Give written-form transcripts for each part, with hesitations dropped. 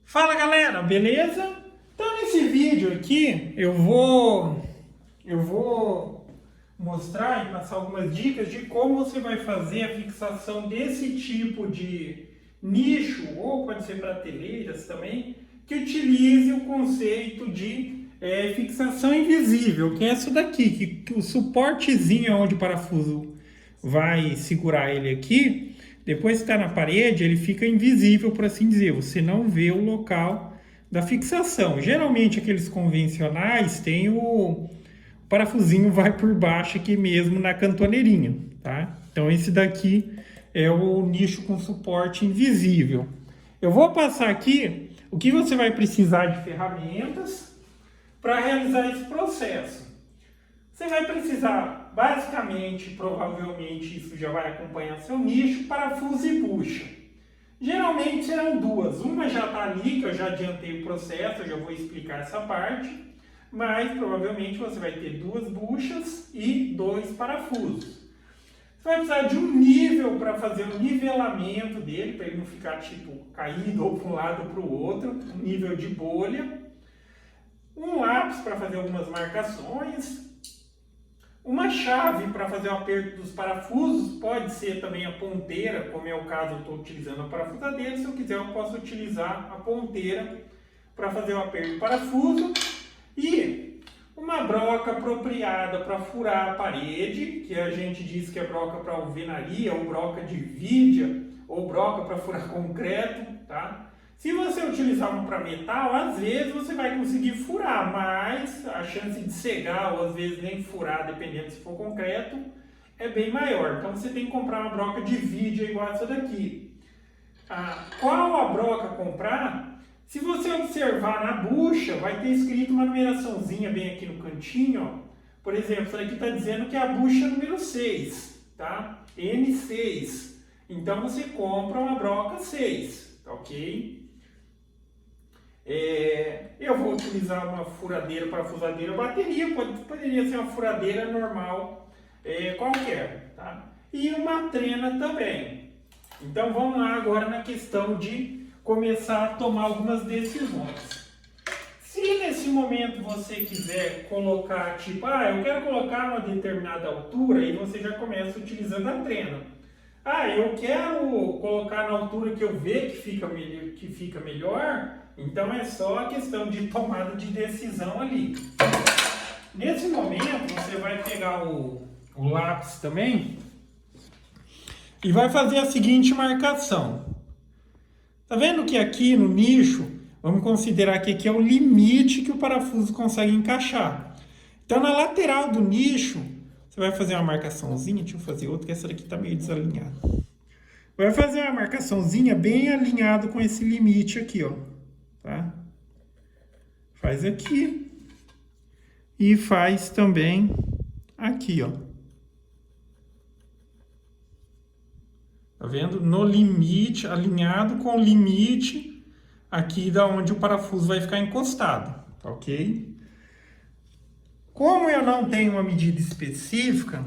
Fala galera, beleza? Então nesse vídeo aqui eu vou mostrar e passar algumas dicas de como você vai fazer a fixação desse tipo de nicho, ou pode ser prateleiras também, que utilize o conceito de fixação invisível, que é essa daqui, que o suportezinho onde o parafuso vai segurar ele aqui, depois que está na parede, ele fica invisível, por assim dizer. Você não vê o local da fixação. Geralmente, aqueles convencionais tem o parafusinho vai por baixo aqui mesmo na cantoneirinha, tá? Então, esse daqui é o nicho com suporte invisível. Eu vou passar aqui o que você vai precisar de ferramentas para realizar esse processo. Você vai precisar, basicamente, provavelmente isso já vai acompanhar seu nicho, parafuso e bucha. Geralmente serão duas. Uma já está ali, que eu já adiantei o processo, eu já vou explicar essa parte. Mas provavelmente você vai ter duas buchas e dois parafusos. Você vai precisar de um nível para fazer o nivelamento dele, para ele não ficar tipo caído ou para um lado ou para o outro. Um nível de bolha. Um lápis para fazer algumas marcações. Uma chave para fazer o aperto dos parafusos, pode ser também a ponteira, como é o caso eu estou utilizando a parafusadeira. Se eu quiser eu posso utilizar a ponteira para fazer o aperto do parafuso. E uma broca apropriada para furar a parede, que a gente diz que é broca para alvenaria, ou broca de vidia, ou broca para furar concreto, tá? Se você utilizar uma para metal, às vezes você vai conseguir furar, mas a chance de cegar ou às vezes nem furar, dependendo se for concreto, é bem maior. Então você tem que comprar uma broca de vidia igual essa daqui. Qual a broca comprar? Se você observar na bucha, vai ter escrito uma numeraçãozinha bem aqui no cantinho, ó. Por exemplo, isso aqui está dizendo que é a bucha número 6, tá? N6. Então você compra uma broca 6, tá ok? Eu vou utilizar uma furadeira, parafusadeira, bateria, poderia ser uma furadeira normal, qualquer, tá? E uma trena também. Então vamos lá agora na questão de começar a tomar algumas decisões. Se nesse momento você quiser colocar, tipo, eu quero colocar uma determinada altura, e você já começa utilizando a trena. Eu quero colocar na altura que eu ver que fica melhor, então é só a questão de tomada de decisão ali. Nesse momento, você vai pegar o lápis também e vai fazer a seguinte marcação. Tá vendo que aqui no nicho, vamos considerar que aqui é o limite que o parafuso consegue encaixar. Então, na lateral do nicho, você vai fazer uma marcaçãozinha, deixa eu fazer outra, que essa daqui está meio desalinhada. Vai fazer uma marcaçãozinha bem alinhado com esse limite aqui, ó. Tá? Faz aqui. E faz também aqui, ó. Tá vendo? No limite, alinhado com o limite aqui da onde o parafuso vai ficar encostado, tá ok? Como eu não tenho uma medida específica,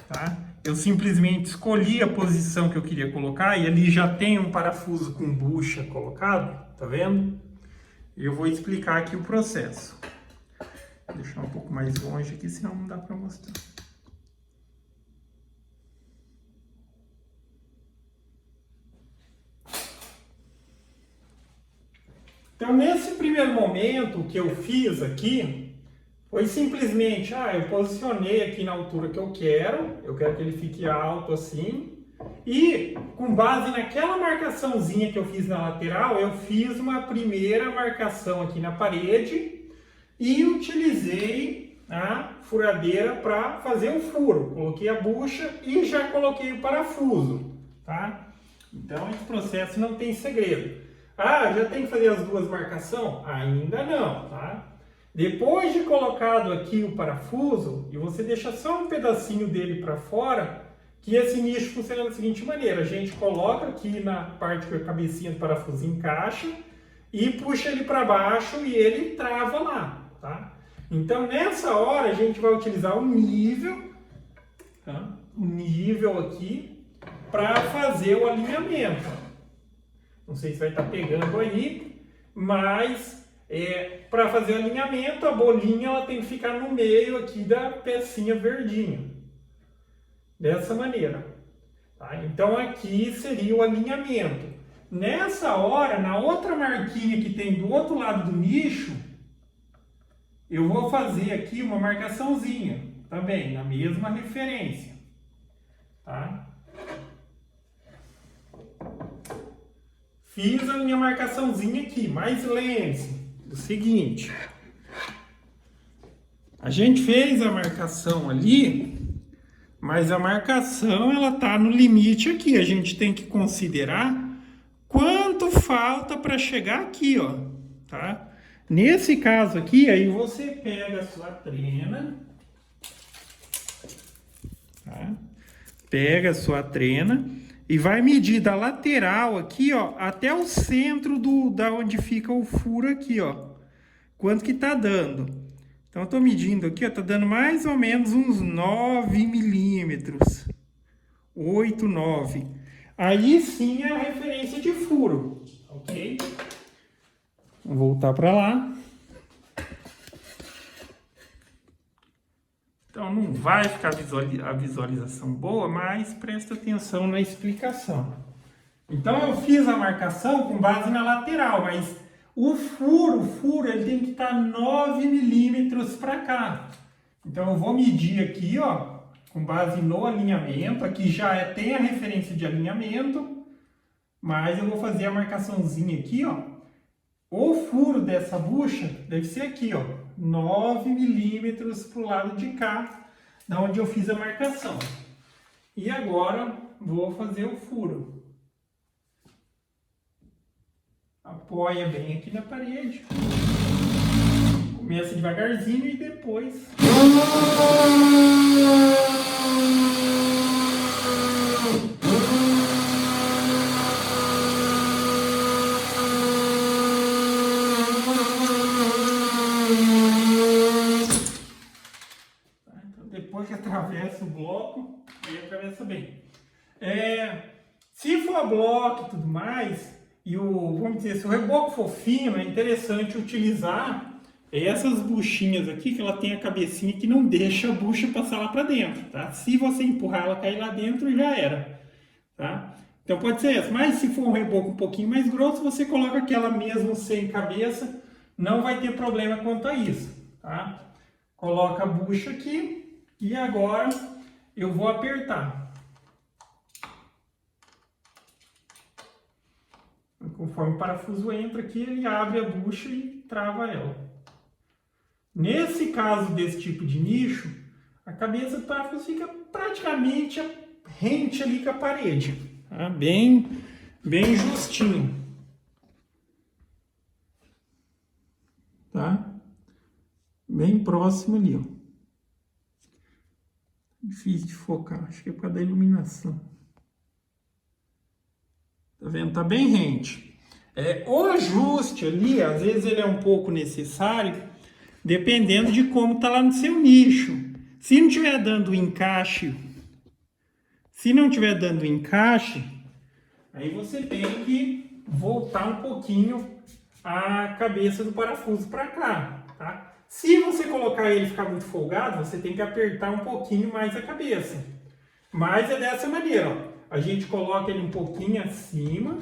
tá? Eu simplesmente escolhi a posição que eu queria colocar e ali já tem um parafuso com bucha colocado, tá vendo? Eu vou explicar aqui o processo. Vou deixar um pouco mais longe aqui, senão não dá para mostrar. Então, nesse primeiro momento, o que eu fiz aqui foi simplesmente, eu posicionei aqui na altura que eu quero que ele fique alto assim, e com base naquela marcaçãozinha que eu fiz na lateral, eu fiz uma primeira marcação aqui na parede e utilizei a furadeira para fazer o furo. Coloquei a bucha e já coloquei o parafuso, tá? Então, esse processo não tem segredo. Já tem que fazer as duas marcações? Ainda não, tá? Depois de colocado aqui o parafuso, e você deixa só um pedacinho dele para fora, que esse nicho funciona da seguinte maneira. A gente coloca aqui na parte que a cabecinha do parafuso encaixa e puxa ele para baixo e ele trava lá, tá? Então, nessa hora, a gente vai utilizar o nível, tá? O nível aqui, para fazer o alinhamento. Não sei se vai estar pegando aí. mas para fazer o alinhamento, a bolinha ela tem que ficar no meio aqui da pecinha verdinha. Dessa maneira. Tá? Então aqui seria o alinhamento. Nessa hora, na outra marquinha que tem do outro lado do nicho, eu vou fazer aqui uma marcaçãozinha, também, na mesma referência. Tá? Fiz a minha marcaçãozinha aqui, mas lembre-se do seguinte. A gente fez a marcação ali, mas a marcação ela tá no limite aqui. A gente tem que considerar quanto falta para chegar aqui, ó, tá? Nesse caso aqui, aí você pega a sua trena, tá? Pega a sua trena e vai medir da lateral aqui, ó, até o centro da onde fica o furo aqui, ó. Quanto que tá dando? Então, eu tô medindo aqui, ó, tá dando mais ou menos uns 9 milímetros. 8, 9. Aí sim é a referência de furo, ok? Vou voltar para lá. Então não vai ficar a visualização boa, mas presta atenção na explicação. Então eu fiz a marcação com base na lateral, mas o furo ele tem que estar 9 milímetros para cá. Então eu vou medir aqui, ó, com base no alinhamento. Aqui já tem a referência de alinhamento, mas eu vou fazer a marcaçãozinha aqui, ó. O furo dessa bucha deve ser aqui, ó, 9 milímetros para o lado de cá, da onde eu fiz a marcação. E agora vou fazer o furo. Apoia bem aqui na parede. Começa devagarzinho e depois... Depois que atravessa o bloco, aí atravessa bem. Se for bloco e tudo mais, e vamos dizer, se o reboco for fino, é interessante utilizar essas buchinhas aqui, que ela tem a cabecinha que não deixa a bucha passar lá para dentro, tá? Se você empurrar ela cair lá dentro, já era, tá? Então pode ser essa, mas se for um reboco um pouquinho mais grosso, você coloca aquela mesmo sem cabeça, não vai ter problema quanto a isso, tá? Coloca a bucha aqui. E agora eu vou apertar. Conforme o parafuso entra aqui, ele abre a bucha e trava ela. Nesse caso desse tipo de nicho, a cabeça do parafuso fica praticamente rente ali com a parede. Tá? Bem justinho. Tá? Bem próximo ali, ó. Difícil de focar, acho que é por causa da iluminação. Tá vendo? Tá bem rente. O ajuste ali, às vezes ele é um pouco necessário, dependendo de como tá lá no seu nicho. Se não tiver dando encaixe, aí você tem que voltar um pouquinho a cabeça do parafuso para cá, tá? Se você colocar ele e ficar muito folgado, você tem que apertar um pouquinho mais a cabeça. Mas é dessa maneira, ó. A gente coloca ele um pouquinho acima,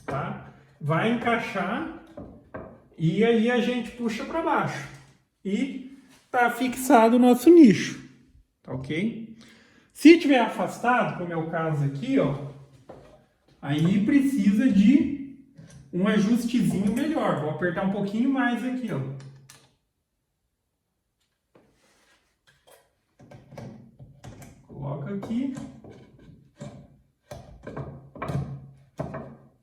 tá? Vai encaixar e aí a gente puxa para baixo. E tá fixado o nosso nicho, tá ok? Se tiver afastado, como é o caso aqui, ó, aí precisa de um ajustezinho melhor. Vou apertar um pouquinho mais aqui, ó. Coloca aqui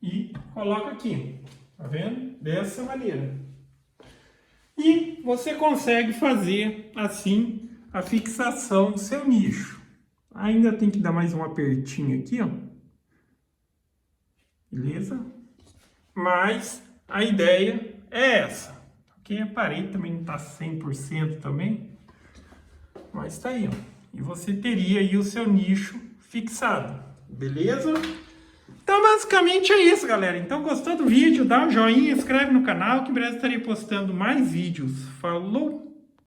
e coloca aqui, tá vendo? Dessa maneira. E você consegue fazer assim a fixação do seu nicho. Ainda tem que dar mais um apertinho aqui, ó. Beleza? Mas a ideia é essa. Aqui a parede também não tá 100% também, mas tá aí, ó. E você teria aí o seu nicho fixado, beleza? Então, basicamente é isso, galera. Então, gostou do vídeo? Dá um joinha, inscreve no canal, que em breve estarei postando mais vídeos. Falou!